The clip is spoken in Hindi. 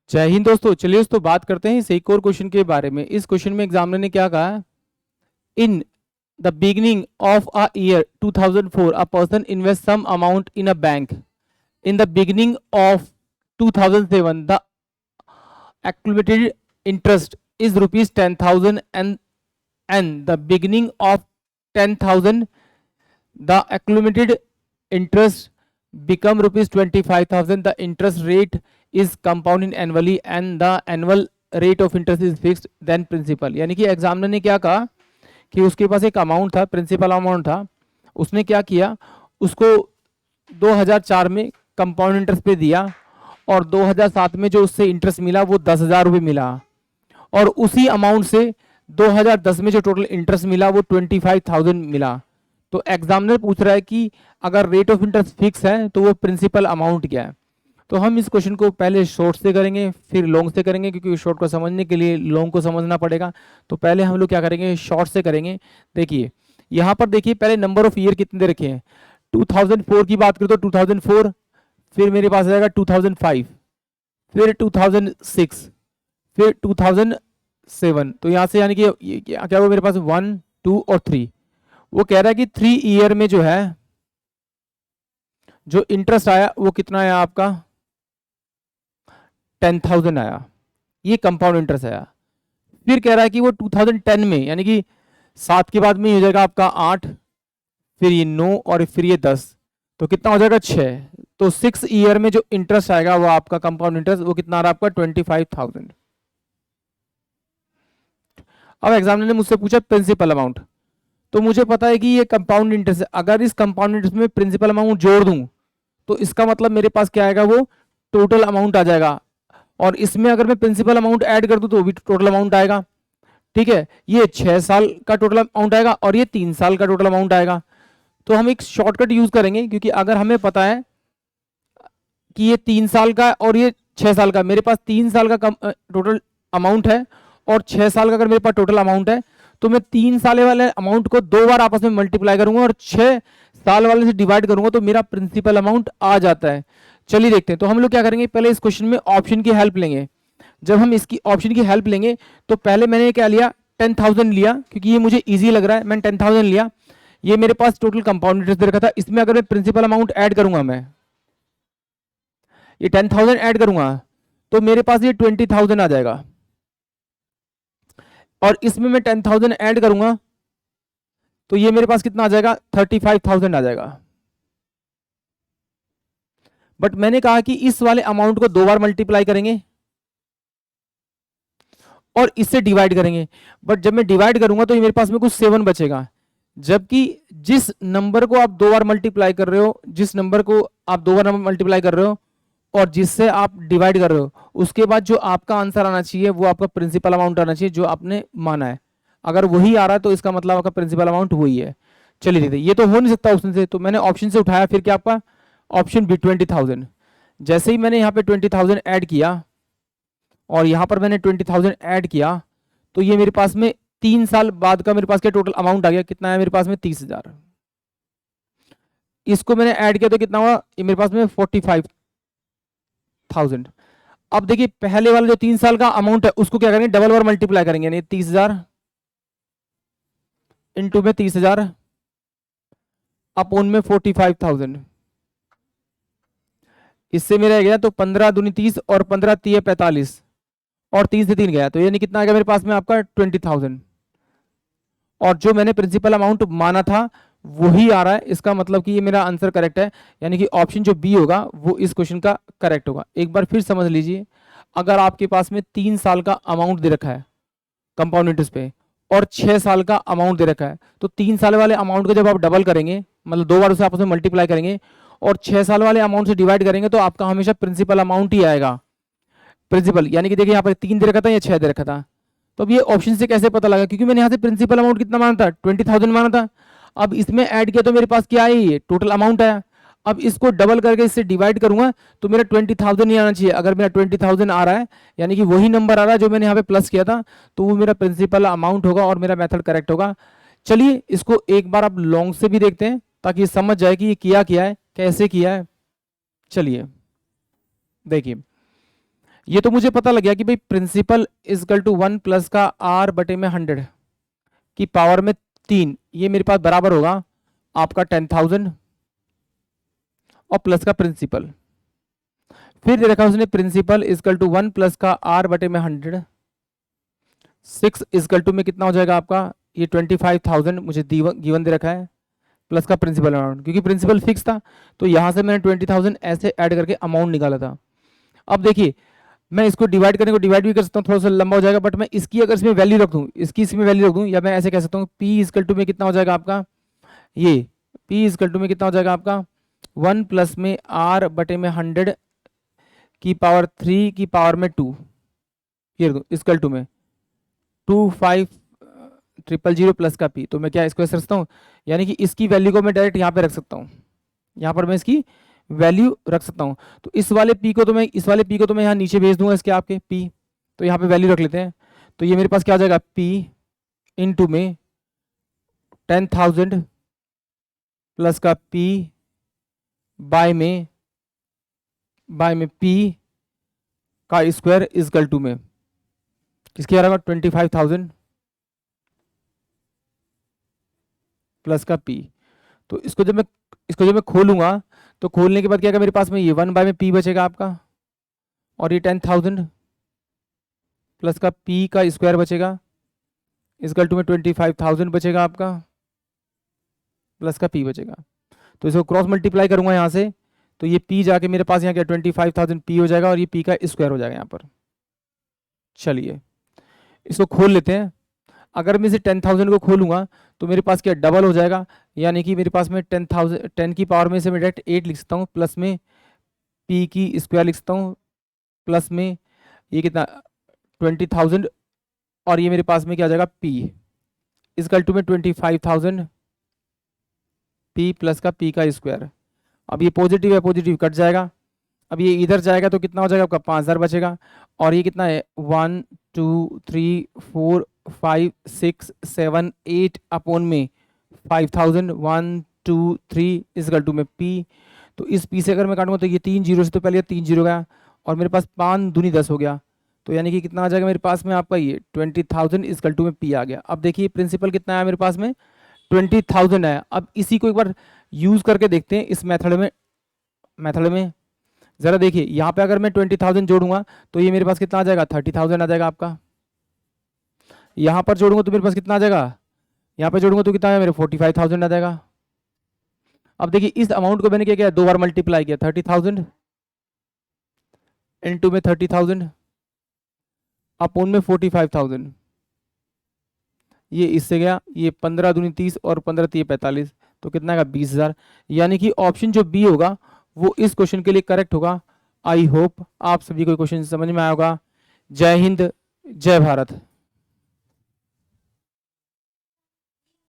जय हिंद दोस्तों। चलिए दोस्तों बात करते हैं इस एक और क्वेश्चन के बारे में। इस क्वेश्चन में एग्जामिनर ने क्या कहा, in the beginning of a year 2004 a person invest some amount in a bank. In the beginning of 2007 the accumulated interest is rupees 10,000 and the beginning of 10,000 the accumulated interest become rupees 25,000. The interest rate is compounding annually and the annual rate of interest is fixed then principal। यानी कि एग्जामिनर ने क्या कहा कि उसके पास एक अमाउंट था, प्रिंसिपल अमाउंट था, उसने क्या किया, उसको 2004 में कंपाउंड इंटरेस्ट पे दिया और 2007 में जो उससे इंटरेस्ट मिला वो 10,000 रुपये मिला और उसी अमाउंट से 2010 में जो टोटल इंटरेस्ट मिला वो 25,000 मिला। तो एग्जामिनर पूछ रहा है कि अगर रेट ऑफ इंटरेस्ट फिक्स है तो वो प्रिंसिपल अमाउंट क्या है। तो हम इस क्वेश्चन को पहले शॉर्ट से करेंगे फिर लॉन्ग से करेंगे, क्योंकि शॉर्ट को समझने के लिए लॉन्ग को समझना पड़ेगा। तो पहले हम लोग क्या करेंगे, शॉर्ट से करेंगे। देखिए यहाँ पर देखिए पहले नंबर ऑफ ईयर कितने दे रखे हैं। 2004 की बात करें तो 2004, फिर मेरे पास आ जाएगा 2005, फिर 2006, फिर 2007। तो यहाँ से यानी कि ये क्या हुआ मेरे पास 1 2 और 3। वो कह रहा है कि 3 ईयर में जो है जो इंटरेस्ट आया वो कितना आया आपका 10,000 आया, ये कंपाउंड इंटरेस्ट आया। फिर कह रहा है कि वो 2010 में यानी कि 7 के बाद में हो जाएगा आपका 8, फिर ये 9 और फिर ये 10, तो कितना हो जाएगा 6। तो 6 ईयर में जो इंटरेस्ट आएगा वो आपका कंपाउंड इंटरेस्ट वो कितना आ रहा है आपका 25,000। अब एग्जामिनर ने मुझसे पूछा प्रिंसिपल अमाउंट, तो मुझे पता है कि ये कंपाउंड इंटरेस्ट है। अगर इस कंपाउंड इंटरेस्ट में प्रिंसिपल अमाउंट जोड़ दूं तो इसका मतलब मेरे पास क्या आएगा, वो टोटल अमाउंट आ जाएगा। और इसमें अगर मैं प्रिंसिपल अमाउंट ऐड कर दूं तो भी टोटल अमाउंट आएगा। ठीक है, ये 6 साल का टोटल अमाउंट आएगा और ये 3 साल का टोटल अमाउंट आएगा। तो हम एक शॉर्टकट यूज करेंगे, क्योंकि अगर हमें पता है कि ये 3 साल का और ये 6 साल का, मेरे पास 3 साल का टोटल अमाउंट है और 6 साल का अगर मेरे पास टोटल अमाउंट है, तो मैं 3 साल वाले अमाउंट को 2 बार आपस में मल्टीप्लाई करूंगा और 6 साल वाले से डिवाइड करूंगा तो मेरा प्रिंसिपल अमाउंट आ जाता है। चलिए देखते हैं। तो हम लोग क्या करेंगे, पहले इस क्वेश्चन में ऑप्शन की हेल्प लेंगे। जब हम इसकी ऑप्शन की हेल्प लेंगे तो पहले मैंने क्या लिया, 10,000 लिया, क्योंकि ये मुझे इजी लग रहा है, मैंने 10,000 लिया। ये मेरे पास टोटल कंपाउंड इंटरेस्ट दे रखा था, इसमें अगर मैं प्रिंसिपल अमाउंट ऐड करूंगा, मैं ये 10,000 ऐड करूंगा तो मेरे पास ये 20,000 आ जाएगा और इसमें मैं 10,000 ऐड करूंगा तो ये मेरे पास कितना आ जाएगा 35,000 आ जाएगा। बट मैंने कहा कि इस वाले अमाउंट को 2 बार मल्टीप्लाई करेंगे और इससे डिवाइड करेंगे। बट जब मैं डिवाइड करूंगा तो ये मेरे पास में कुछ 7 बचेगा, जबकि जिस नंबर को आप 2 बार मल्टीप्लाई कर रहे हो, जिस नंबर को आप 2 बार मल्टीप्लाई कर रहे हो और जिससे आप डिवाइड कर रहे हो, उसके बाद जो आपका आंसर आना चाहिए वो आपका प्रिंसिपल अमाउंट आना चाहिए जो आपने माना है। अगर वही आ रहा है तो इसका मतलब आपका प्रिंसिपल अमाउंट वही है। चलिए देखिए, ये तो हो नहीं सकता ऑप्शन से, तो मैंने ऑप्शन से उठाया, फिर क्या आपका ऑप्शन बी 20,000। जैसे ही मैंने यहाँ पे 20,000 ऐड किया और यहाँ पर मैंने 20,000 ऐड किया तो ये मेरे पास में 3 साल बाद का मेरे पास क्या टोटल अमाउंट आ गया, कितना है मेरे पास में 30,000। इसको मैंने ऐड किया तो कितना हुआ, ये मेरे पास में 45,000। अब देखिए पहले वाला जो 3 साल का अमाउंट है उसको क्या करेंगे, डबल बार मल्टीप्लाई करेंगे, यानी 30,000 इंटू में 30,000 अपोन में 45,000। इससे मेरा गया तो 15 दूनी 30 और 15 3 45 और 3 से 3 गया, तो यानी कितना आ गया मेरे पास में आपका 20,000। और जो मैंने प्रिंसिपल अमाउंट माना था वही आ रहा है, इसका मतलब कि ये मेरा आंसर करेक्ट है, यानी कि ऑप्शन जो बी होगा वो इस क्वेश्चन का करेक्ट होगा। एक बार फिर समझ लीजिए, अगर आपके पास में 3 साल का अमाउंट दे रखा है कंपाउंड इंटरेस्ट पे और 6 साल का अमाउंट दे रखा है, तो 3 साल वाले अमाउंट को जब आप डबल करेंगे, मतलब 2 बार उसे आपस में मल्टीप्लाई करेंगे और 6 साल वाले अमाउंट से डिवाइड करेंगे तो आपका हमेशा प्रिंसिपल अमाउंट ही आएगा। प्रिंसिपल यानी कि देखिए यहाँ पर 3 दे रखा था या 6 दे रखा था, तो अब ये ऑप्शन से कैसे पता लगा, क्योंकि मैंने यहाँ से प्रिंसिपल अमाउंट कितना माना था 20,000 माना था। अब इसमें ऐड किया तो मेरे पास क्या है, टोटल अमाउंट आया। अब इसको डबल करके इससे डिवाइड करूंगा तो मेरा 20,000 ही आना चाहिए। अगर मेरा 20,000 आ रहा है यानी कि वही नंबर आ रहा है जो मैंने यहाँ पे प्लस किया था, तो वो मेरा प्रिंसिपल अमाउंट होगा और मेरा मेथड करेक्ट होगा। चलिए इसको एक बार आप लॉन्ग से भी देखते हैं ताकि समझ जाए कि ये किया है, कैसे किया है। चलिए देखिए, ये तो मुझे पता लग गया कि भाई प्रिंसिपल इजकल टू 1 प्लस का r बटे में 100 की पावर में 3, ये मेरे पास बराबर होगा आपका 10,000 और प्लस का प्रिंसिपल। फिर दे रखा उसने प्रिंसिपल इजकल टू 1 प्लस का r बटे में 100, 6 इजकल टू में कितना हो जाएगा आपका, ये 25,000 मुझे गिवन दे रखा है, प्लस का प्रिंसिपल अमाउंट, क्योंकि प्रिंसिपल फिक्स था तो यहां से मैंने 20,000 ऐसे ऐड करके अमाउंट निकाला था। अब देखिए मैं इसको डिवाइड करने को डिवाइड भी कर सकता हूँ, थोड़ा सा लंबा हो जाएगा, बट मैं इसकी अगर इसमें वैल्यू रख दूँ, इसकी इसमें वैल्यू रख दूँ, या मैं ऐसे कह सकता हूँ P इजकल टू में कितना हो जाएगा आपका, ये P इजकल टू में कितना हो जाएगा आपका 1 प्लस में R बटे में 100 की पावर 3 की पावर में 2, ये इजकल टू में 25,000 प्लस का P। तो मैं क्या इसको ऐसे रखता हूँ, यानी कि इसकी वैल्यू को मैं डायरेक्ट यहाँ पे रख सकता हूँ, यहाँ पर मैं इसकी वैल्यू रख सकता हूँ। तो इस वाले P को तो मैं यहाँ नीचे भेज दूंगा इसके आपके P, तो यहाँ पे वैल्यू रख लेते हैं। तो ये मेरे पास क्या हो जाएगा P इंटू में 10,000 प्लस का P बाय में P का स्क्वायर इजकल टू में किसके आ रहा है 25,000 प्लस का P। तो इसको जब मैं खोलूंगा तो खोलने के बाद क्या मेरे पास में ये 1 बाय में P बचेगा आपका, और ये 10,000 प्लस का P का स्क्वायर बचेगा इजकल टू में 25,000 बचेगा आपका, प्लस का P बचेगा। तो इसको क्रॉस मल्टीप्लाई करूंगा यहाँ से, तो ये P जाके मेरे पास यहाँ क्या 25,000 P हो जाएगा और ये P का स्क्वायर हो जाएगा यहाँ पर। चलिए इसको खोल लेते हैं। अगर मैं इसे 10,000 को खोलूंगा तो मेरे पास क्या डबल हो जाएगा, यानी कि मेरे पास में 10 की पावर में से मैं डायरेक्ट 8 लिख सकता हूँ, प्लस में P की स्क्वायर लिख सकता हूँ, प्लस में ये कितना 20,000, और ये मेरे पास में क्या आ जाएगा P इजकल टू में 25,000 P प्लस का P का स्क्वायर। अब ये पॉजिटिव है, पॉजिटिव कट जाएगा, अब ये इधर जाएगा तो कितना हो जाएगा आपका 5,000 बचेगा, और ये कितना है 1 2 3 4 5 6 7 8 अपॉन में 5,000 1 2 3 इजकल टू में P। तो इस P से अगर मैं काटूंगा तो ये 3 जीरो से, तो पहले 3 जीरो गया और मेरे पास 5 दूनी 10 हो गया, तो यानी कि कितना आ जाएगा मेरे पास में आपका ये 20,000 इजकल टू में P आ गया। अब देखिए प्रिंसिपल कितना आया मेरे पास में 20,000 है। अब इसी को एक बार यूज करके देखते हैं इस मेथड में जरा देखिए, यहाँ पे अगर मैं 20,000 जोड़ूंगा तो ये मेरे पास कितना आ जाएगा 30,000 आ जाएगा आपका। यहाँ पर जोड़ूंगा तो मेरे पास कितना आ जाएगा, यहाँ पे जोड़ूंगा तो कितना है मेरे 45,000 आ जाएगा। अब देखिए इस अमाउंट को मैंने क्या किया, 2 बार मल्टीप्लाई किया, 30,000 इनटू में 30,000 अपॉन में 45,000, ये इससे गया, ये 15 दूनी 30 और 15 3 45, तो कितना आएगा 20,000। यानी कि ऑप्शन जो बी होगा वो इस क्वेश्चन के लिए करेक्ट होगा। आई होप आप सभी को क्वेश्चन समझ में आया होगा। जय हिंद, जय भारत।